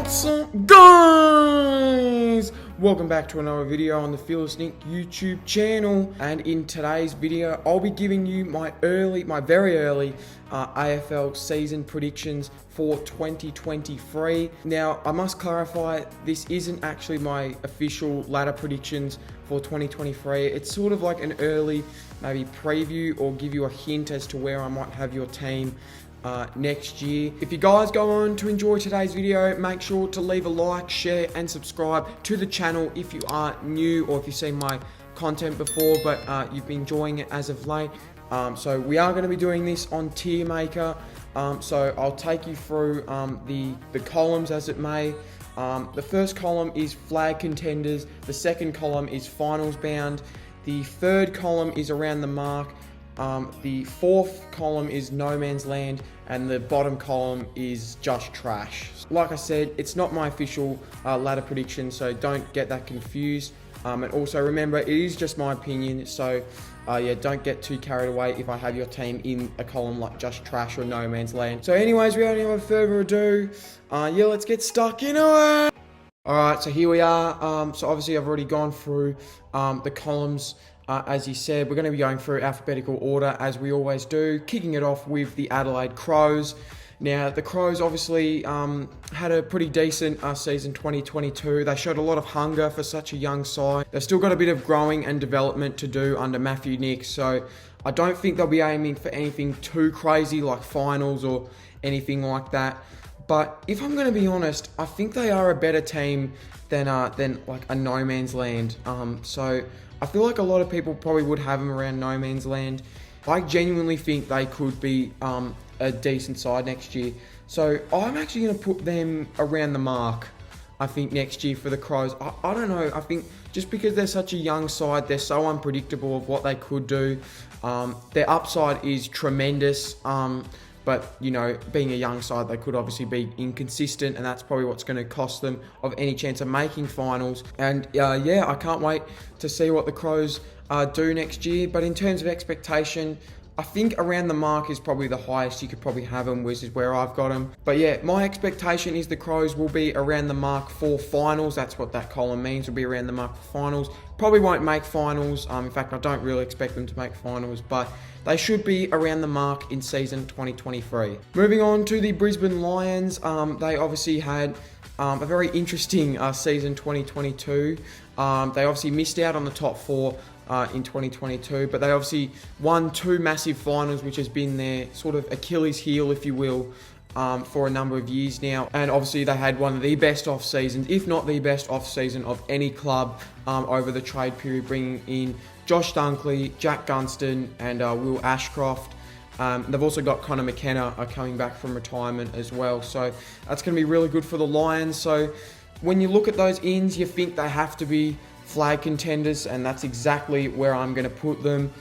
What's up, guys? Welcome back to another video on the Fearless Nick YouTube channel, and in today's video I'll be giving you my very early AFL season predictions for 2023. Now I must clarify, this isn't actually my official ladder predictions for 2023. It's sort of like an early maybe preview or give you a hint as to where I might have your team next year. If you guys go on to enjoy today's video, make sure to leave a like, share and subscribe to the channel if you are new or if you've seen my content before but you've been enjoying it as of late. So we are going to be doing this on Tier Maker, so I'll take you through the columns as it may. The first column is flag contenders, the second column is finals bound, the third column is around the mark, the fourth column is no man's land, and the bottom column is just trash. Like I said, it's not my official ladder prediction, so don't get that confused. And also remember, it is just my opinion, so yeah, don't get too carried away if I have your team in a column like just trash or no man's land. So anyways, without any further ado, yeah, let's get stuck into it. Alright, so here we are. So obviously I've already gone through the columns. As you said, we're going to be going through alphabetical order as we always do, kicking it off with the Adelaide Crows. Now, the Crows obviously had a pretty decent season 2022. They showed a lot of hunger for such a young side. They've still got a bit of growing and development to do under Matthew Nicks, so I don't think they'll be aiming for anything too crazy like finals or anything like that. But if I'm going to be honest, I think they are a better team than like a no man's land. So I feel like a lot of people probably would have them around no man's land. I genuinely think they could be a decent side next year. So I'm actually going to put them around the mark, I think, next year for the Crows. I don't know. I think just because they're such a young side, they're so unpredictable of what they could do. Their upside is tremendous. But, you know, being a young side, they could obviously be inconsistent, and that's probably what's going to cost them of any chance of making finals. And, yeah, I can't wait to see what the Crows do next year. But in terms of expectation, I think around the mark is probably the highest you could probably have them, which is where I've got them. But yeah, my expectation is the Crows will be around the mark for finals. That's what that column means, will be around the mark for finals. Probably won't make finals. In fact, I don't really expect them to make finals, but they should be around the mark in season 2023. Moving on to the Brisbane Lions, they obviously had a very interesting season 2022. They obviously missed out on the top four in 2022, but they obviously won two massive finals, which has been their sort of Achilles heel, if you will, for a number of years now. And obviously they had one of the best off seasons, if not the best off season of any club over the trade period, bringing in Josh Dunkley, Jack Gunston and Will Ashcroft. They've also got Connor McKenna coming back from retirement as well, so that's going to be really good for the Lions. So when you look at those ins, you think they have to be flag contenders, and that's exactly where I'm going to put them.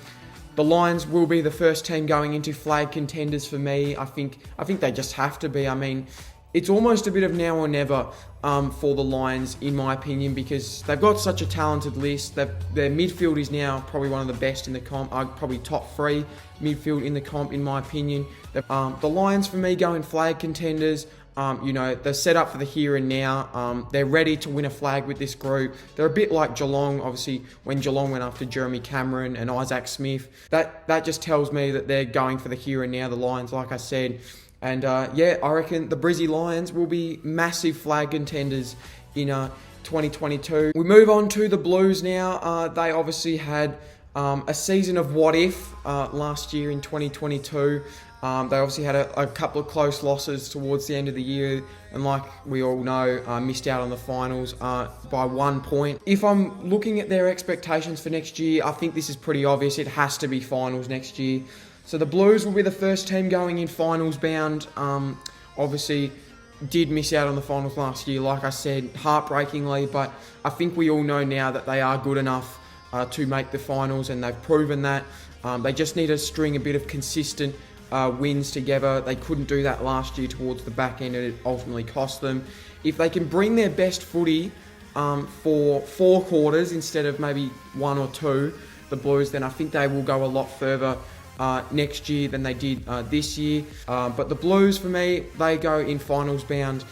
The Lions will be the first team going into flag contenders for me. I think they just have to be. I mean, it's almost a bit of now or never for the Lions, in my opinion, because they've got such a talented list. Their midfield is now probably one of the best in the comp, probably top three midfield in the comp, in my opinion. The Lions, for me, going flag contenders. You know, they're set up for the here and now. They're ready to win a flag with this group. They're a bit like Geelong, obviously, when Geelong went after Jeremy Cameron and Isaac Smith. That just tells me that they're going for the here and now, the Lions, like I said. And yeah, I reckon the Brizzy Lions will be massive flag contenders in 2022. We move on to the Blues now. They obviously had a season of what if last year in 2022. They obviously had a couple of close losses towards the end of the year, and like we all know, missed out on the finals by 1 point. If I'm looking at their expectations for next year, I think this is pretty obvious. It has to be finals next year. So the Blues will be the first team going in finals bound. Obviously did miss out on the finals last year, like I said, heartbreakingly, but I think we all know now that they are good enough to make the finals, and they've proven that. They just need to string a bit of consistent wins together. They couldn't do that last year towards the back end, and it ultimately cost them. If they can bring their best footy for 4 quarters instead of maybe 1 or 2, the Blues, then I think they will go a lot further next year than they did this year. But the Blues, for me, they go in finals bound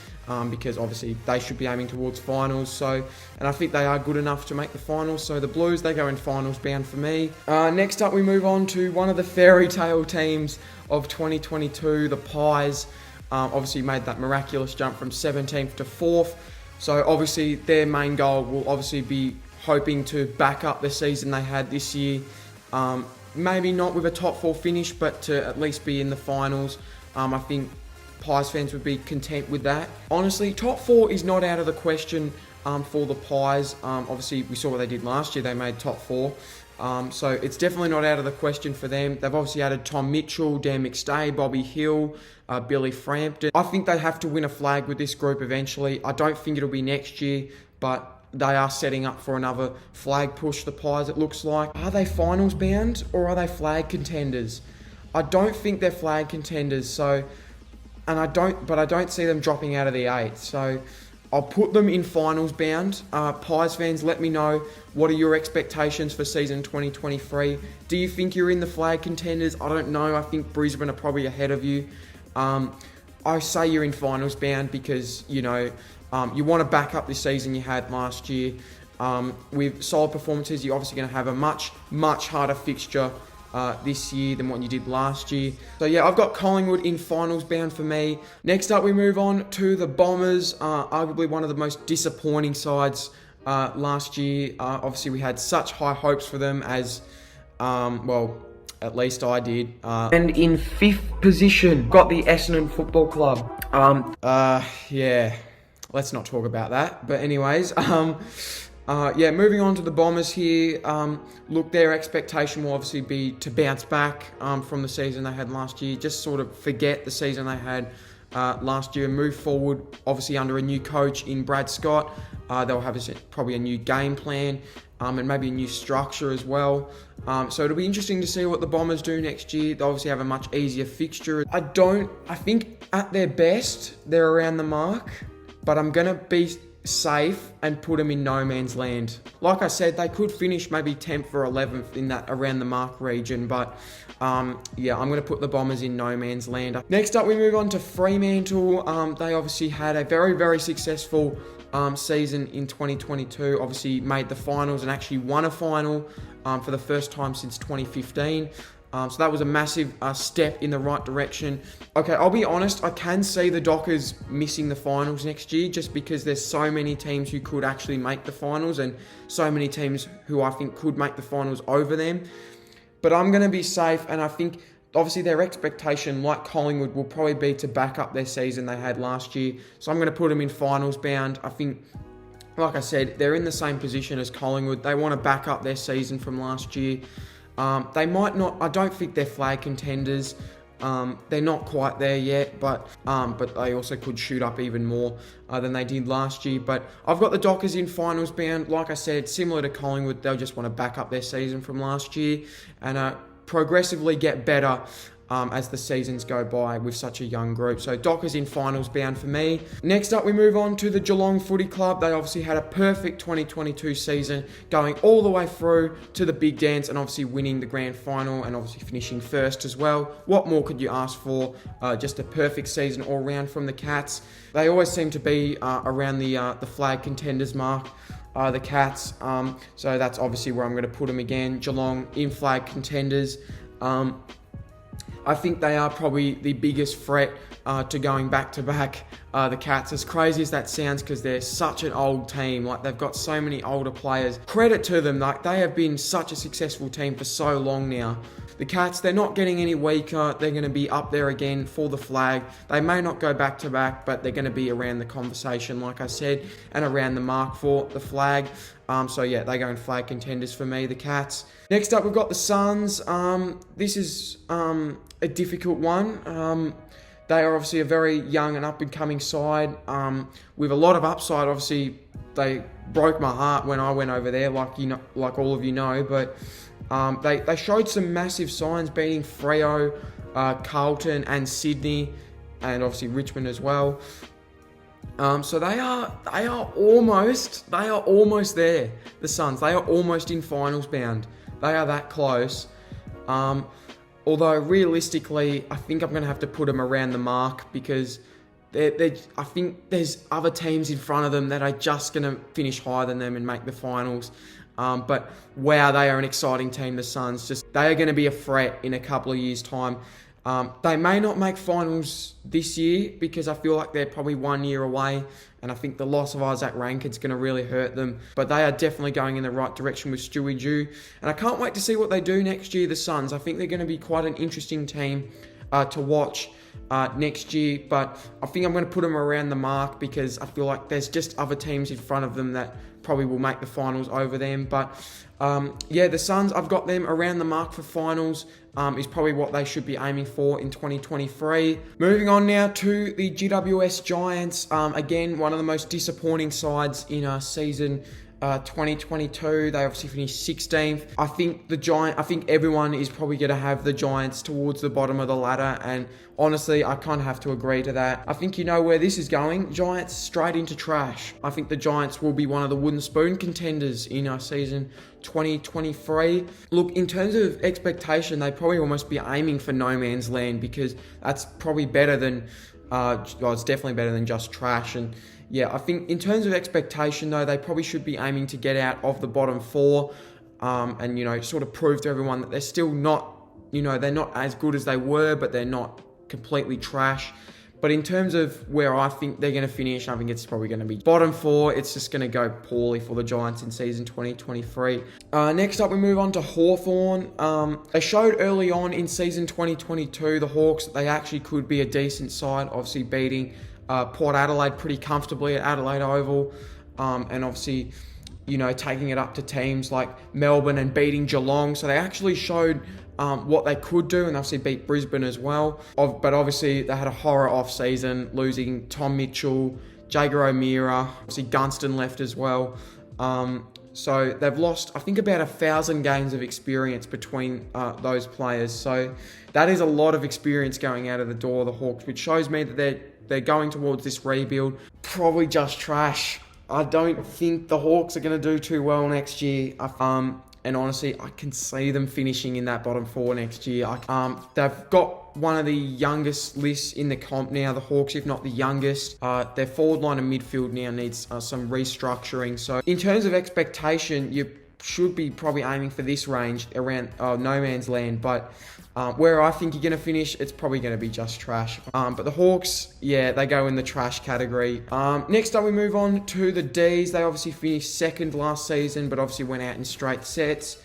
because obviously they should be aiming towards finals. So, and I think they are good enough to make the finals. So the Blues, they go in finals bound for me. Next up, we move on to one of the fairy tale teams of 2022, the Pies. Obviously made that miraculous jump from 17th to 4th. So obviously their main goal will obviously be hoping to back up the season they had this year. Maybe not with a top 4 finish, but to at least be in the finals. I think Pies fans would be content with that. Honestly, top 4 is not out of the question for the Pies. Obviously, we saw what they did last year. They made top 4. So it's definitely not out of the question for them. They've obviously added Tom Mitchell, Dan McStay, Bobby Hill, Billy Frampton. I think they have to win a flag with this group eventually. I don't think it'll be next year, but they are setting up for another flag push, the Pies, it looks like. Are they finals bound or are they flag contenders? I don't think they're flag contenders, so, I don't see them dropping out of the 8. So I'll put them in finals bound. Pies fans, let me know, what are your expectations for season 2023? Do you think you're in the flag contenders? I don't know. I think Brisbane are probably ahead of you. I say you're in finals bound because, you know, you want to back up this season you had last year. With solid performances, you're obviously going to have a much, much harder fixture this year than what you did last year. So yeah, I've got Collingwood in finals bound for me. Next up, we move on to the Bombers, arguably one of the most disappointing sides last year. Obviously, we had such high hopes for them as, well, at least I did. And in 5th position, got the Essendon Football Club. Yeah. Let's not talk about that. But anyways, yeah, moving on to the Bombers here. Look, their expectation will obviously be to bounce back from the season they had last year. Just sort of forget the season they had last year and move forward, obviously under a new coach in Brad Scott. They'll have probably a new game plan and maybe a new structure as well. So it'll be interesting to see what the Bombers do next year. They obviously have a much easier fixture. I think at their best, they're around the mark. But I'm going to be safe and put them in no man's land. Like I said, they could finish maybe 10th or 11th in that around the mark region. But yeah, I'm going to put the Bombers in no man's land. Next up, we move on to Fremantle. They obviously had a very, very successful season in 2022. Obviously made the finals and actually won a final for the first time since 2015. So that was a massive step in the right direction. Okay, I'll be honest, I can see the Dockers missing the finals next year just because there's so many teams who could actually make the finals and so many teams who I think could make the finals over them. But I'm going to be safe, and I think obviously their expectation, like Collingwood, will probably be to back up their season they had last year. So I'm going to put them in finals bound. I think, like I said, they're in the same position as Collingwood. They want to back up their season from last year. They might not, I don't think they're flag contenders. They're not quite there yet, but they also could shoot up even more than they did last year. But I've got the Dockers in finals bound. Like I said, similar to Collingwood, they'll just want to back up their season from last year and progressively get better as the seasons go by with such a young group. So Dockers in finals bound for me. Next up, we move on to the Geelong Footy Club. They obviously had a perfect 2022 season, going all the way through to the big dance and obviously winning the grand final and obviously finishing first as well. What more could you ask for? Just a perfect season all round from the Cats. They always seem to be around the flag contenders mark. The Cats. So that's obviously where I'm going to put them again. Geelong in flag contenders. I think they are probably the biggest threat to going back-to-back the Cats. As crazy as that sounds, because they're such an old team. Like, they've got so many older players. Credit to them. Like, they have been such a successful team for so long now. The Cats, they're not getting any weaker. They're going to be up there again for the flag. They may not go back-to-back, but they're going to be around the conversation, like I said, and around the mark for the flag. So yeah, they go in flag contenders for me, the Cats. Next up, we've got the Suns. This is a difficult one. They are obviously a very young and up-and-coming side with a lot of upside. Obviously, they broke my heart when I went over there, like all of you know. But they showed some massive signs, beating Freo, Carlton, and Sydney, and obviously Richmond as well. So they are almost there. The Suns, they are almost in finals bound. They are that close. Although realistically, I think I'm going to have to put them around the mark because I think there's other teams in front of them that are just going to finish higher than them and make the finals. But wow, they are an exciting team, the Suns. They are going to be a threat in a couple of years' time. They may not make finals this year because I feel like they're probably 1 year away, and I think the loss of Isaac Rankin's going to really hurt them. But they are definitely going in the right direction with Stewie Jew, and I can't wait to see what they do next year, the Suns. I think they're going to be quite an interesting team to watch next year, but I think I'm going to put them around the mark because I feel like there's just other teams in front of them that probably will make the finals over them. But yeah, the Suns, I've got them around the mark for finals. Is probably what they should be aiming for in 2023. Moving on now to the GWS Giants. Again, one of the most disappointing sides in season 2022. They obviously finished 16th. I think everyone is probably going to have the Giants towards the bottom of the ladder, and honestly, I kind of have to agree to that. I think you know where this is going. Giants straight into trash. I think the Giants will be one of the wooden spoon contenders in our season 2023. Look, in terms of expectation, they probably almost be aiming for no man's land because that's probably better than, it's definitely better than just trash. And yeah, I think in terms of expectation, though, they probably should be aiming to get out of the bottom four and, you know, sort of prove to everyone that they're still not, you know, they're not as good as they were, but they're not completely trash. But in terms of where I think they're going to finish, I think it's probably going to be bottom four. It's just going to go poorly for the Giants in season 2023. Next up, we move on to Hawthorn. They showed early on in season 2022, the Hawks, that they actually could be a decent side, obviously beating Port Adelaide pretty comfortably at Adelaide Oval. And obviously, you know, taking it up to teams like Melbourne and beating Geelong. So they actually showed what they could do, and obviously beat Brisbane as well. But obviously they had a horror off-season, losing Tom Mitchell, Jager O'Meara, obviously Gunston left as well. So they've lost, I think, about 1,000 games of experience between those players. So that is a lot of experience going out of the door, the Hawks, which shows me that they're going towards this rebuild. Probably just trash. I don't think the Hawks are going to do too well next year. And honestly, I can see them finishing in that bottom four next year. They've got one of the youngest lists in the comp now, the Hawks, if not the youngest. Their forward line and midfield now needs some restructuring. So in terms of expectation, you should be probably aiming for this range around no man's land. But where I think you're going to finish, it's probably going to be just trash. But the Hawks, yeah, they go in the trash category. Next up, we move on to the Ds. They obviously finished second last season, but obviously went out in straight sets.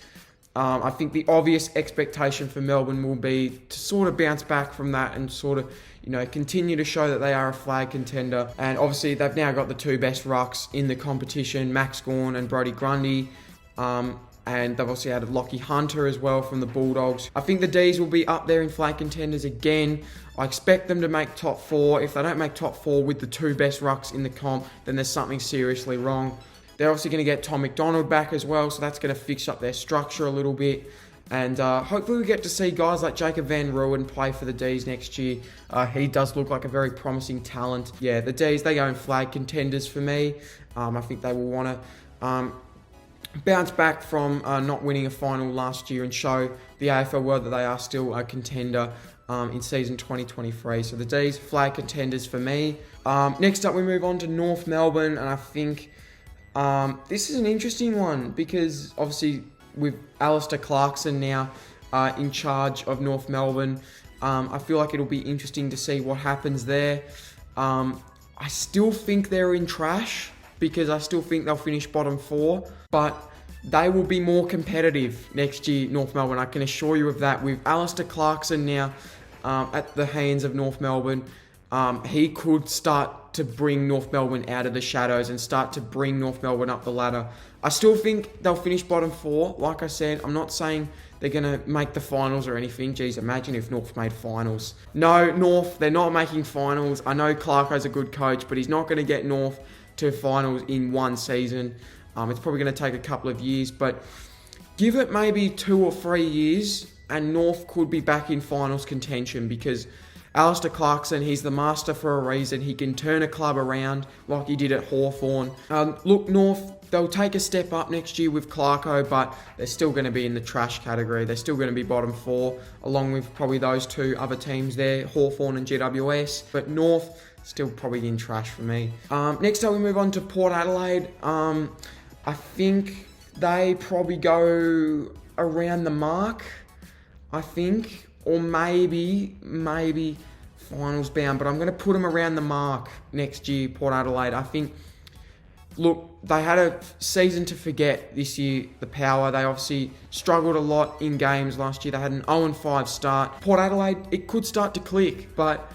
I think the obvious expectation for Melbourne will be to sort of bounce back from that and sort of, you know, continue to show that they are a flag contender. And obviously, they've now got the two best rucks in the competition, Max Gawn and Brodie Grundy. And they've also added Lockie Hunter as well from the Bulldogs. I think the Ds will be up there in flag contenders again. I expect them to make top four. If they don't make top four with the two best rucks in the comp, then there's something seriously wrong. They're obviously going to get Tom McDonald back as well, so that's going to fix up their structure a little bit. And hopefully we get to see guys like Jacob Van Rooyen play for the Ds next year. He does look like a very promising talent. Yeah, the Ds, they go in flag contenders for me. I think they will want to bounce back from not winning a final last year and show the AFL world that they are still a contender in season 2023. So the D's, flag contenders for me. Next up, we move on to North Melbourne, and I think this is an interesting one because obviously with Alistair Clarkson now in charge of North Melbourne, I feel like it'll be interesting to see what happens there. I still think they're in trash because I still think they'll finish bottom four, but they will be more competitive next year, North Melbourne. I can assure you of that. With Alistair Clarkson now at the hands of North Melbourne, he could start to bring North Melbourne out of the shadows and start to bring North Melbourne up the ladder. I still think they'll finish bottom four. Like I said, I'm not saying they're going to make the finals or anything. Geez, imagine if North made finals. No, North, they're not making finals. I know Clarko's a good coach, but he's not going to get North to finals in one season. It's probably going to take a couple of years, but give it maybe 2 or 3 years and North could be back in finals contention because Alistair Clarkson, he's the master for a reason. He can turn a club around like he did at Hawthorn. Look, North, they'll take a step up next year with Clarko, but they're still going to be in the trash category. They're still going to be bottom four, along with probably those two other teams there, Hawthorn and GWS. But North, still probably in trash for me. Next up, we move on to Port Adelaide. I think they probably go around the mark, I think, or maybe finals bound, but I'm going to put them around the mark next year, Port Adelaide. I think, look, they had a season to forget this year, the Power. They obviously struggled a lot in games last year. They had an 0-5 start. Port Adelaide, it could start to click, but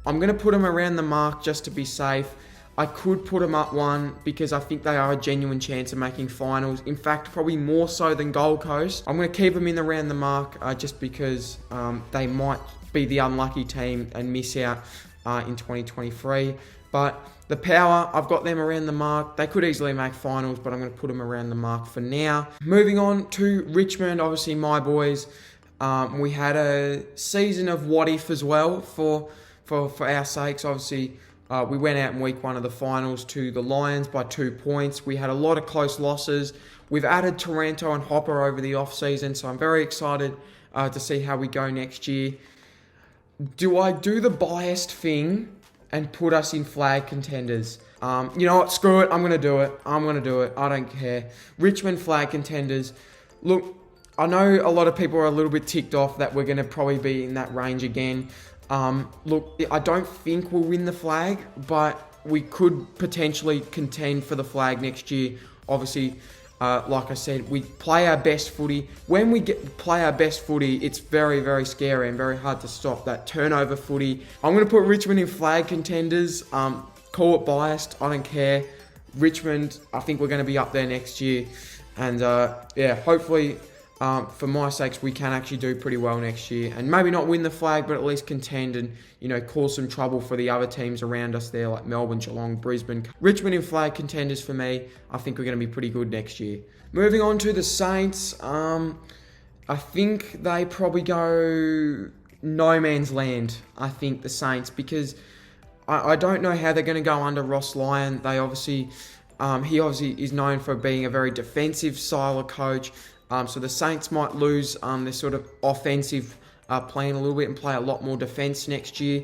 I'm going to put them around the mark just to be safe. I could put them up one because I think they are a genuine chance of making finals. In fact, probably more so than Gold Coast. I'm going to keep them in around the mark just because they might be the unlucky team and miss out in 2023. But the Power, I've got them around the mark. They could easily make finals, but I'm going to put them around the mark for now. Moving on to Richmond, obviously my boys. We had a season of what if as well for our sakes. Obviously, we went out in week 1 of the finals to the Lions by 2 points. We had a lot of close losses. We've added Taranto and Hopper over the off-season, so I'm very excited to see how we go next year. Do I do the biased thing and put us in flag contenders? You know what? Screw it. I'm going to do it. I don't care. Richmond flag contenders. Look, I know a lot of people are a little bit ticked off that we're going to probably be in that range again. Look, I don't think we'll win the flag, but we could potentially contend for the flag next year. Obviously, like I said, we play our best footy. When we play our best footy, it's very, very scary and very hard to stop that turnover footy. I'm going to put Richmond in flag contenders. Call it biased, I don't care. Richmond, I think we're going to be up there next year. And yeah, hopefully, for my sakes, we can actually do pretty well next year. And maybe not win the flag, but at least contend and, you know, cause some trouble for the other teams around us there, like Melbourne, Geelong, Brisbane. Richmond in flag contenders for me. I think we're going to be pretty good next year. Moving on to the Saints. I think they probably go no man's land, I think, the Saints, because I don't know how they're going to go under Ross Lyon. They obviously, he obviously is known for being a very defensive style of coach. So the Saints might lose their sort of offensive plan a little bit and play a lot more defense next year,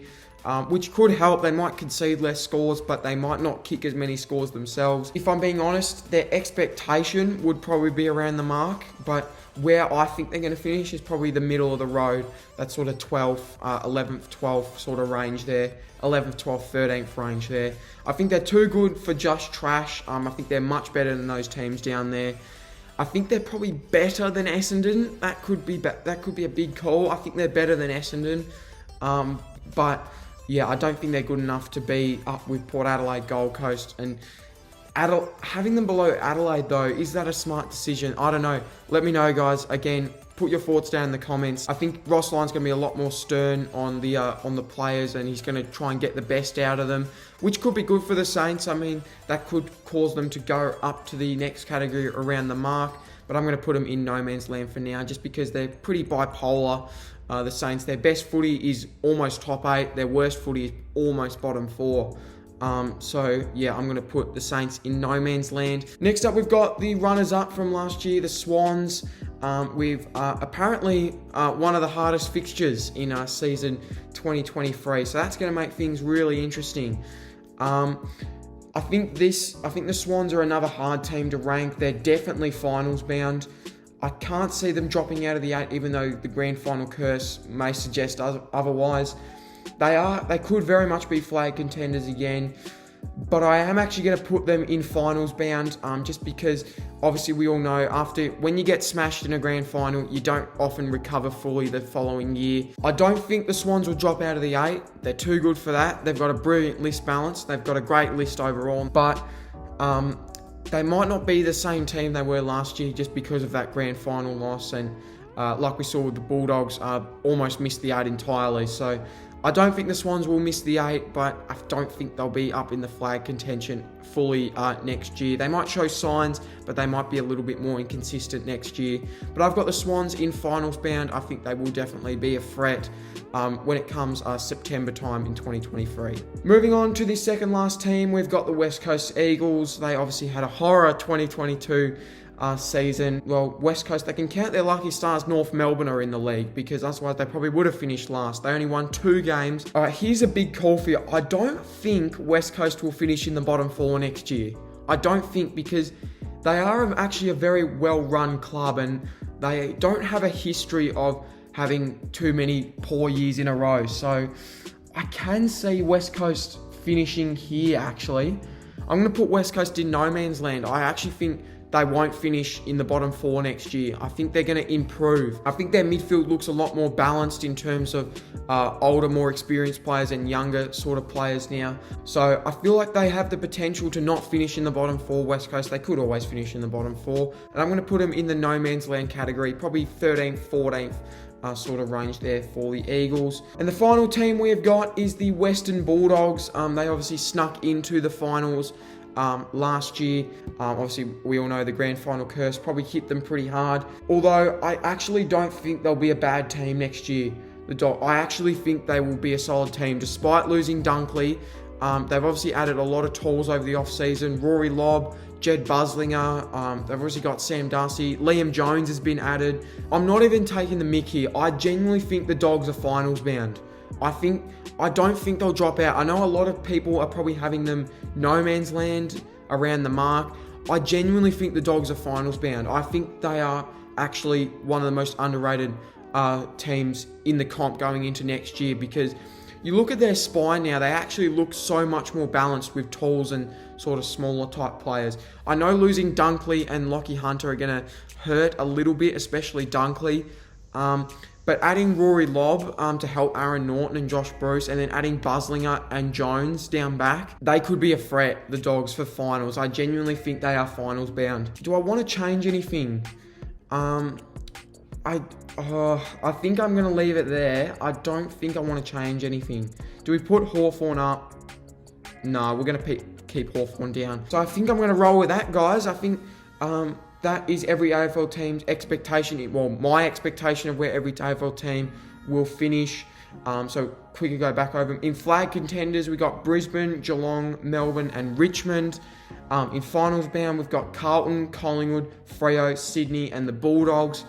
which could help. They might concede less scores, but they might not kick as many scores themselves. If I'm being honest, their expectation would probably be around the mark, but where I think they're going to finish is probably the middle of the road, that sort of 12th, 11th, 12th sort of range there, 11th, 12th, 13th range there. I think they're too good for just trash. I think they're much better than those teams down there. I think they're probably better than Essendon. That could be a big call. I think they're better than Essendon. But yeah, I don't think they're good enough to be up with Port Adelaide, Gold Coast, and having them below Adelaide though. Is that a smart decision? I don't know. Let me know, guys. Again, put your thoughts down in the comments. I think Ross Lyon's going to be a lot more stern on the players, and he's going to try and get the best out of them, which could be good for the Saints. I mean, that could cause them to go up to the next category around the mark, but I'm going to put them in no man's land for now, just because they're pretty bipolar. The Saints, their best footy is almost top 8, their worst footy is almost bottom 4. So yeah, I'm going to put the Saints in no man's land. Next up, we've got the runners-up from last year, the Swans. With apparently one of the hardest fixtures in season 2023, so that's going to make things really interesting. I think the Swans are another hard team to rank. They're definitely finals bound. I can't see them dropping out of the 8, even though the grand final curse may suggest otherwise. They could very much be flag contenders again, but I am actually going to put them in finals bound, just because obviously we all know when you get smashed in a grand final, you don't often recover fully the following year. I don't think the Swans will drop out of the 8. They're too good for that. They've got a brilliant list balance. They've got a great list overall, but they might not be the same team they were last year just because of that grand final loss, and like we saw with the Bulldogs, almost missed the 8 entirely. So I don't think the Swans will miss the 8, but I don't think they'll be up in the flag contention fully next year. They might show signs, but they might be a little bit more inconsistent next year. But I've got the Swans in finals bound. I think they will definitely be a threat when it comes September time in 2023. Moving on to the second last team, we've got the West Coast Eagles. They obviously had a horror 2022. season. Well, West Coast, they can count their lucky stars. North Melbourne are in the league, because otherwise they probably would have finished last. They only won 2 games. All right, here's a big call for you. I don't think West Coast will finish in the bottom 4 next year. I don't think, because they are actually a very well-run club, and they don't have a history of having too many poor years in a row. So I can see West Coast finishing here, actually. I'm going to put West Coast in no man's land. I actually think they won't finish in the bottom 4 next year. I think they're going to improve. I think their midfield looks a lot more balanced in terms of older, more experienced players and younger sort of players now. So I feel like they have the potential to not finish in the bottom 4, West Coast. They could always finish in the bottom 4. And I'm going to put them in the no man's land category, probably 13th, 14th. Sort of range there for the Eagles. And the final team we have got is the Western Bulldogs. They obviously snuck into the finals last year. Obviously, we all know the grand final curse probably hit them pretty hard. Although, I actually don't think they'll be a bad team next year. I actually think they will be a solid team, despite losing Dunkley. They've obviously added a lot of tools over the off-season. Rory Lobb, Jed Buslinger, they've obviously got Sam Darcy. Liam Jones has been added. I'm not even taking the mick here. I genuinely think the Dogs are finals bound. I don't think they'll drop out. I know a lot of people are probably having them no man's land around the mark. I genuinely think the Dogs are finals bound. I think they are actually one of the most underrated teams in the comp going into next year, because you look at their spine now, they actually look so much more balanced with tools and sort of smaller type players. I know losing Dunkley and Lockie Hunter are going to hurt a little bit, especially Dunkley. But adding Rory Lobb to help Aaron Norton and Josh Bruce, and then adding Buslinger and Jones down back, they could be a threat, the Dogs, for finals. I genuinely think they are finals bound. Do I want to change anything? I think I'm going to leave it there. I don't think I want to change anything. Do we put Hawthorn up? No, we're going to keep Hawthorn down. So I think I'm going to roll with that, guys. I think that is every AFL team's expectation. Well, my expectation of where every AFL team will finish. So quickly go back over them. In flag contenders, we got Brisbane, Geelong, Melbourne and Richmond. In finals bound, we've got Carlton, Collingwood, Freo, Sydney and the Bulldogs.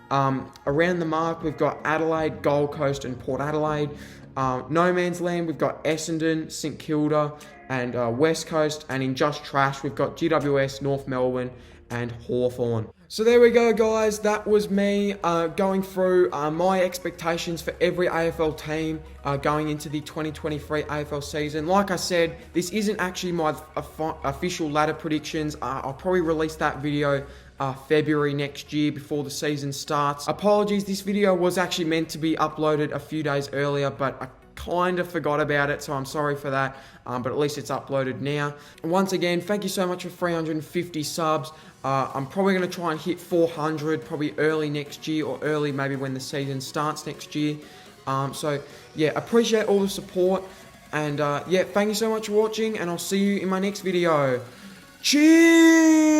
Around the mark, we've got Adelaide, Gold Coast and Port Adelaide. No man's land, we've got Essendon, St Kilda and West Coast. And in just trash, we've got GWS, North Melbourne and Hawthorn. So there we go, guys. That was me going through my expectations for every AFL team going into the 2023 AFL season. Like I said, this isn't actually my official ladder predictions. I'll probably release that video February next year before the season starts. Apologies, this video was actually meant to be uploaded a few days earlier, but I kind of forgot about it, so I'm sorry for that, but at least it's uploaded now. Once again, thank you so much for 350 subs. I'm probably going to try and hit 400 probably early next year, or early maybe when the season starts next year. So yeah, appreciate all the support, and yeah, thank you so much for watching, and I'll see you in my next video. Cheers!